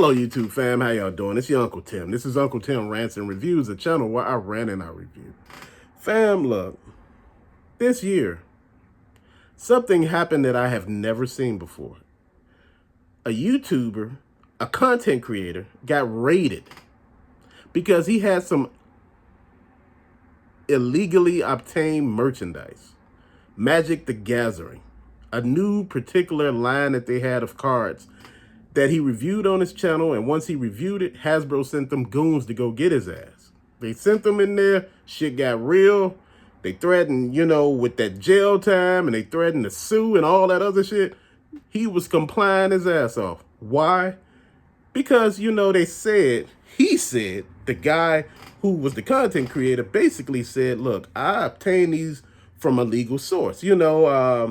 Hello YouTube fam, how y'all doing? It's your Uncle Tim. This is Uncle Tim Rants and Reviews, a channel where I rant and I review. Fam, look, this year, something happened that I have never seen before. A YouTuber, a content creator, got raided because he had some illegally obtained merchandise. Magic the Gathering, a new particular line that they had of cards that he reviewed on his channel, and once he reviewed it, Hasbro sent them goons to go get his ass. They sent them in there, shit got real. They threatened, with that jail time, and they threatened to sue and all that other shit. He was complying his ass off. Why? Because, he said, the guy who was the content creator basically said, look, I obtained these from a legal source.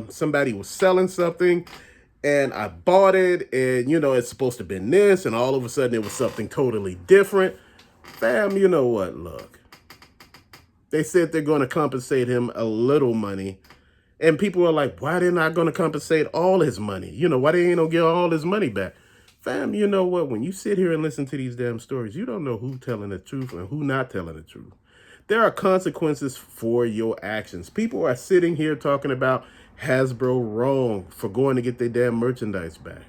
Somebody was selling something, and I bought it, and, it's supposed to have been this, and all of a sudden it was something totally different. Fam, you know what? Look, they said they're going to compensate him a little money, and people are like, why they're not going to compensate all his money? Why they ain't going to get all his money back? Fam, you know what? When you sit here and listen to these damn stories, you don't know who's telling the truth and who not telling the truth. There are consequences for your actions. People are sitting here talking about Hasbro wrong for going to get their damn merchandise back.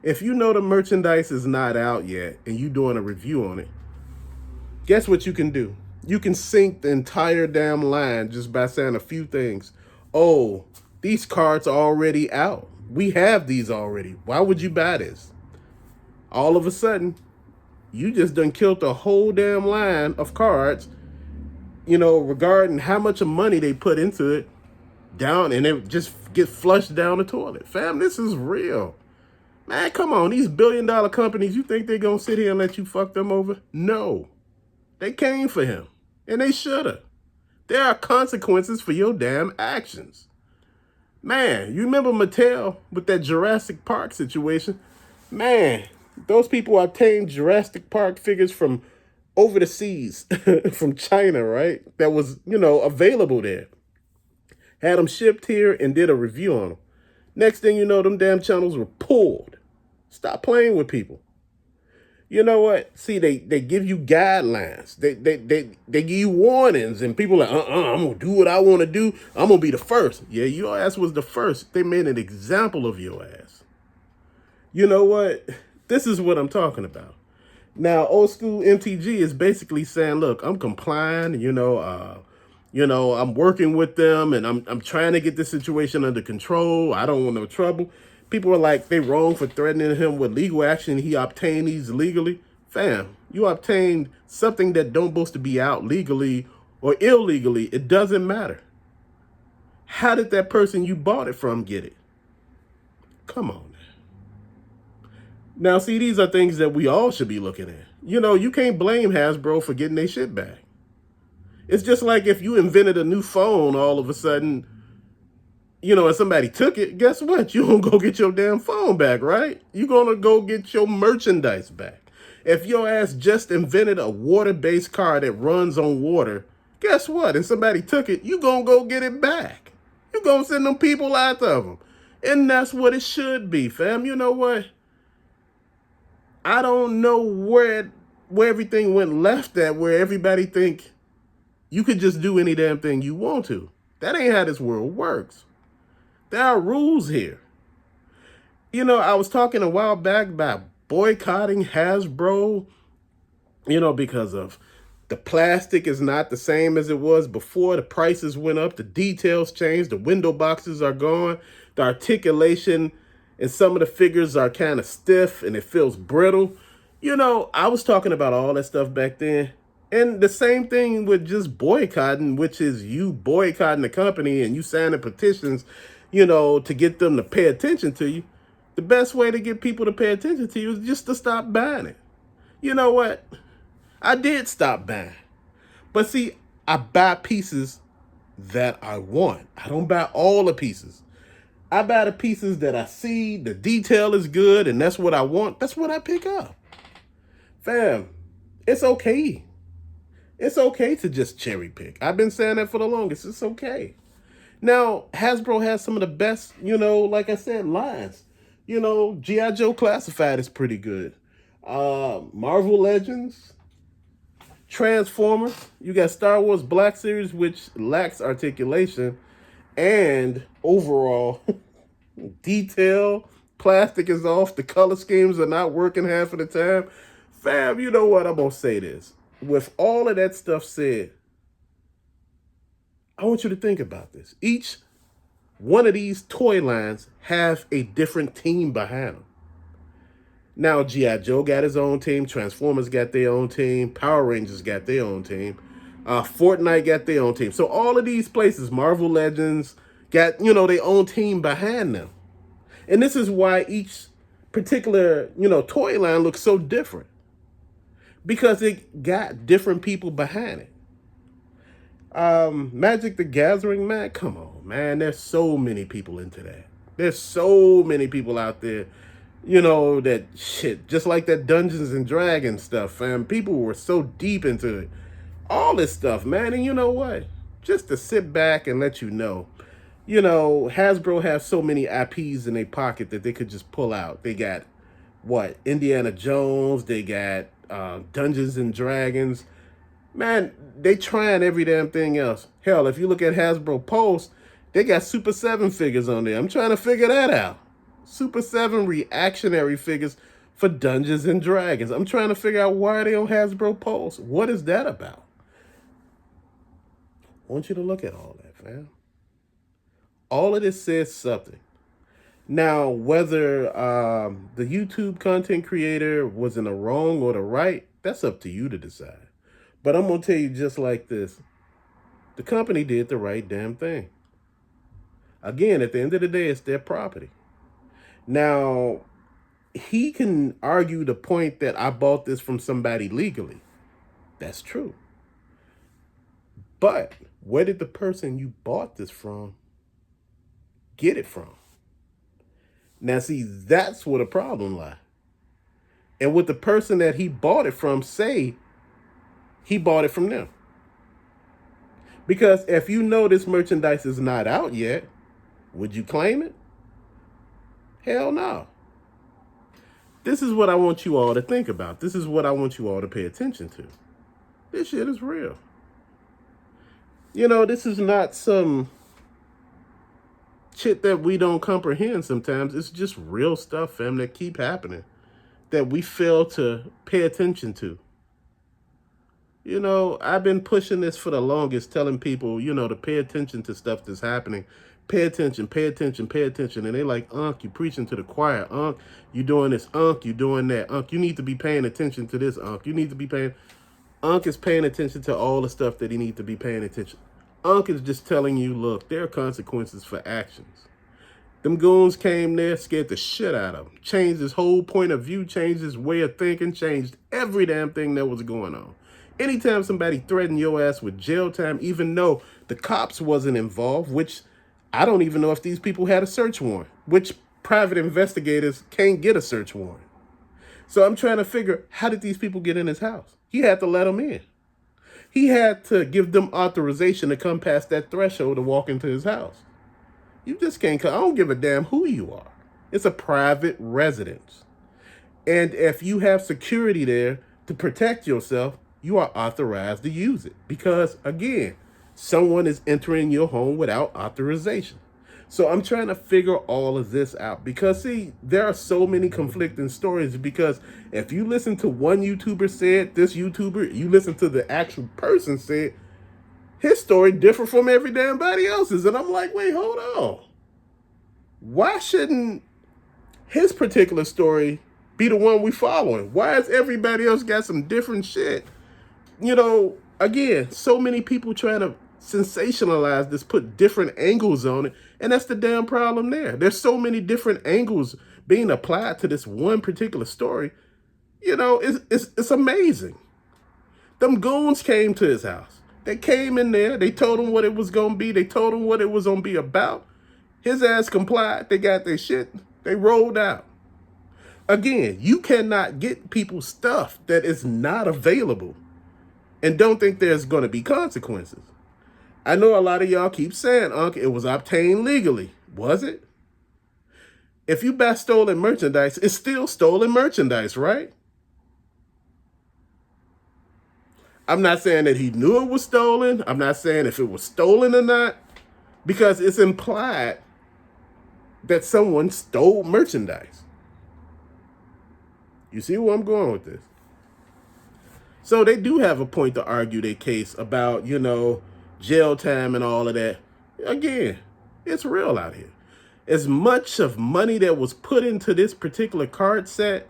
If you know the merchandise is not out yet and you doing a review on it, guess what you can do? You can sink the entire damn line just by saying a few things. Oh, these cards are already out. We have these already. Why would you buy this? All of a sudden, you just done killed the whole damn line of cards, regarding how much money they put into it, down, and it just get flushed down the toilet. Fam, this is real. Man, come on. These billion-dollar companies, you think they're going to sit here and let you fuck them over? No. They came for him, and they should have. There are consequences for your damn actions. Man, you remember Mattel with that Jurassic Park situation? Man, those people obtained Jurassic Park figures from over the seas, from China, right? That was, available there. Had them shipped here and did a review on them. Next thing you know, them damn channels were pulled. Stop playing with people. You know what? See, they give you guidelines. They give you warnings, and people are like, I'm going to do what I want to do. I'm going to be the first. Yeah, your ass was the first. They made an example of your ass. You know what? This is what I'm talking about. Now, old school MTG is basically saying, look, I'm complying, I'm working with them, and I'm trying to get the situation under control. I don't want no trouble. People are like, they wrong for threatening him with legal action. He obtained these legally. Fam, you obtained something that don't supposed to be out legally or illegally. It doesn't matter. How did that person you bought it from get it? Come on. Now, see, these are things that we all should be looking at. You can't blame Hasbro for getting their shit back. It's just like if you invented a new phone all of a sudden, and somebody took it, guess what? You're going to go get your damn phone back, right? You're going to go get your merchandise back. If your ass just invented a water-based car that runs on water, guess what? And somebody took it, you're going to go get it back. You're going to send them people after them. And that's what it should be, fam. You know what? I don't know where everything went left at, where everybody think you could just do any damn thing you want to. That ain't how this world works. There are rules here. I was talking a while back about boycotting Hasbro, because of the plastic is not the same as it was before. The prices went up, the details changed, the window boxes are gone, the articulation and some of the figures are kind of stiff and it feels brittle. I was talking about all that stuff back then. And the same thing with just boycotting, which is you boycotting the company and you signing petitions, to get them to pay attention to you. The best way to get people to pay attention to you is just to stop buying it. You know what? I did stop buying. But see, I buy pieces that I want. I don't buy all the pieces. I buy the pieces that I see, the detail is good, and that's what I want. That's what I pick up. Fam, it's okay. It's okay to just cherry pick. I've been saying that for the longest. It's okay. Now, Hasbro has some of the best, like I said, lines. G.I. Joe Classified is pretty good. Marvel Legends, Transformers. You got Star Wars Black Series, which lacks articulation and overall detail. Plastic is off. The color schemes are not working half of the time. Fam, you know what? I'm going to say this. With all of that stuff said, I want you to think about this. Each one of these toy lines have a different team behind them. Now, G.I. Joe got his own team. Transformers got their own team. Power Rangers got their own team. Fortnite got their own team. So all of these places, Marvel Legends, got, their own team behind them. And this is why each particular, toy line looks so different. Because it got different people behind it. Magic the Gathering, man, come on, man. There's so many people into that. There's so many people out there, that shit, just like that Dungeons and Dragons stuff, fam. People were so deep into it. All this stuff, man. And you know what? Just to sit back and let you know, Hasbro has so many IPs in their pocket that they could just pull out. They got, Indiana Jones. They got Dungeons and Dragons. Man, they trying every damn thing else. Hell, if you look at Hasbro Pulse, they got Super 7 figures on there. I'm trying to figure that out. Super 7 reactionary figures for Dungeons and Dragons. I'm trying to figure out why they on Hasbro Pulse. What is that about? I want you to look at all that, fam. All of this says something. Now, whether the YouTube content creator was in the wrong or the right, that's up to you to decide. But I'm going to tell you just like this. The company did the right damn thing. Again, at the end of the day, it's their property. Now, he can argue the point that I bought this from somebody legally. That's true. But where did the person you bought this from get it from? Now, see, that's where the problem lies. And what the person that he bought it from say, he bought it from them. Because if you know this merchandise is not out yet, would you claim it? Hell no. This is what I want you all to think about. This is what I want you all to pay attention to. This shit is real. This is not some shit that we don't comprehend sometimes. It's just real stuff, fam, that keep happening that we fail to pay attention to. I've been pushing this for the longest, telling people, to pay attention to stuff that's happening. Pay attention, pay attention, pay attention. And they like, Unc, you preaching to the choir. Unc, you doing this. Unc, you doing that. Unc, you need to be paying attention to this. Unc, you need to be paying. Unc is paying attention to all the stuff that he needs to be paying attention. Unc is just telling you, look, there are consequences for actions. Them goons came there, scared the shit out of him. Changed his whole point of view, changed his way of thinking, changed every damn thing that was going on. Anytime somebody threatened your ass with jail time, even though the cops wasn't involved, which I don't even know if these people had a search warrant, which private investigators can't get a search warrant. So I'm trying to figure, how did these people get in his house? He had to let them in. He had to give them authorization to come past that threshold to walk into his house. You just can't come. I don't give a damn who you are. It's a private residence. And if you have security there to protect yourself, you are authorized to use it. Because, again, someone is entering your home without authorization. So I'm trying to figure all of this out. Because, see, there are so many conflicting stories. Because if you listen to one YouTuber said, this YouTuber, you listen to the actual person said, his story different from every damn body else's. And I'm like, wait, hold on. Why shouldn't his particular story be the one we following? Why has everybody else got some different shit? Again, so many people trying to sensationalize this, put different angles on it. And that's the damn problem there. There's so many different angles being applied to this one particular story. It's amazing. Them goons came to his house. They came in there. They told him what it was going to be. They told him what it was going to be about. His ass complied. They got their shit. They rolled out. Again, you cannot get people stuff that is not available and don't think there's going to be consequences. I know a lot of y'all keep saying, Unc, it was obtained legally. Was it? If you buy stolen merchandise, it's still stolen merchandise, right? I'm not saying that he knew it was stolen. I'm not saying if it was stolen or not, because it's implied that someone stole merchandise. You see where I'm going with this? So they do have a point to argue their case about, jail time and all of that. Again, it's real out here. As much of money that was put into this particular card set,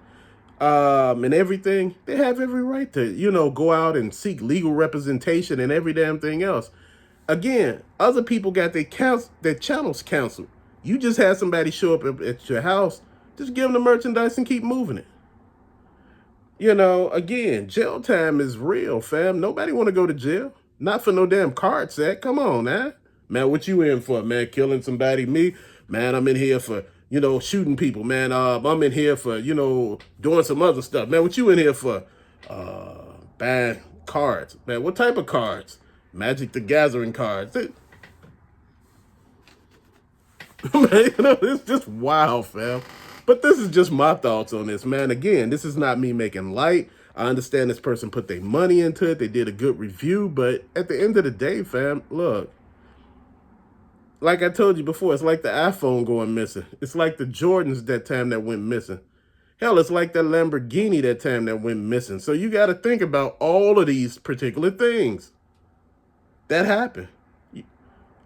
and everything, they have every right to, go out and seek legal representation and every damn thing else. Again, other people got their channels canceled. You just had somebody show up at your house, just give them the merchandise and keep moving it. Again, jail time is real, fam. Nobody want to go to jail. Not for no damn card set. Come on, man. Man, what you in for, man? Killing somebody? Me? Man, I'm in here for, shooting people, man. I'm in here for, doing some other stuff. Man, what you in here for? Buying cards. Man, what type of cards? Magic the Gathering cards. Man, it's just wild, fam. But this is just my thoughts on this, man. Again, this is not me making light. I understand this person put their money into it. They did a good review. But at the end of the day, fam, look. Like I told you before, it's like the iPhone going missing. It's like the Jordans that time that went missing. Hell, it's like that Lamborghini that time that went missing. So you got to think about all of these particular things that happened.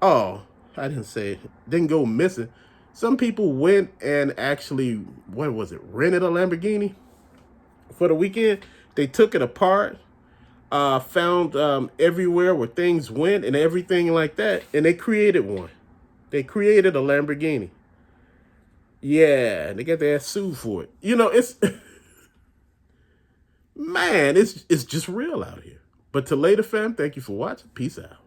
Oh, I didn't say it. Didn't go missing. Some people went and actually, rented a Lamborghini for the weekend. They took it apart, found everywhere where things went and everything like that, and they created one. They created a Lamborghini. Yeah, they got their ass sued for it. It's man, it's just real out here. But to later, fam, thank you for watching. Peace out.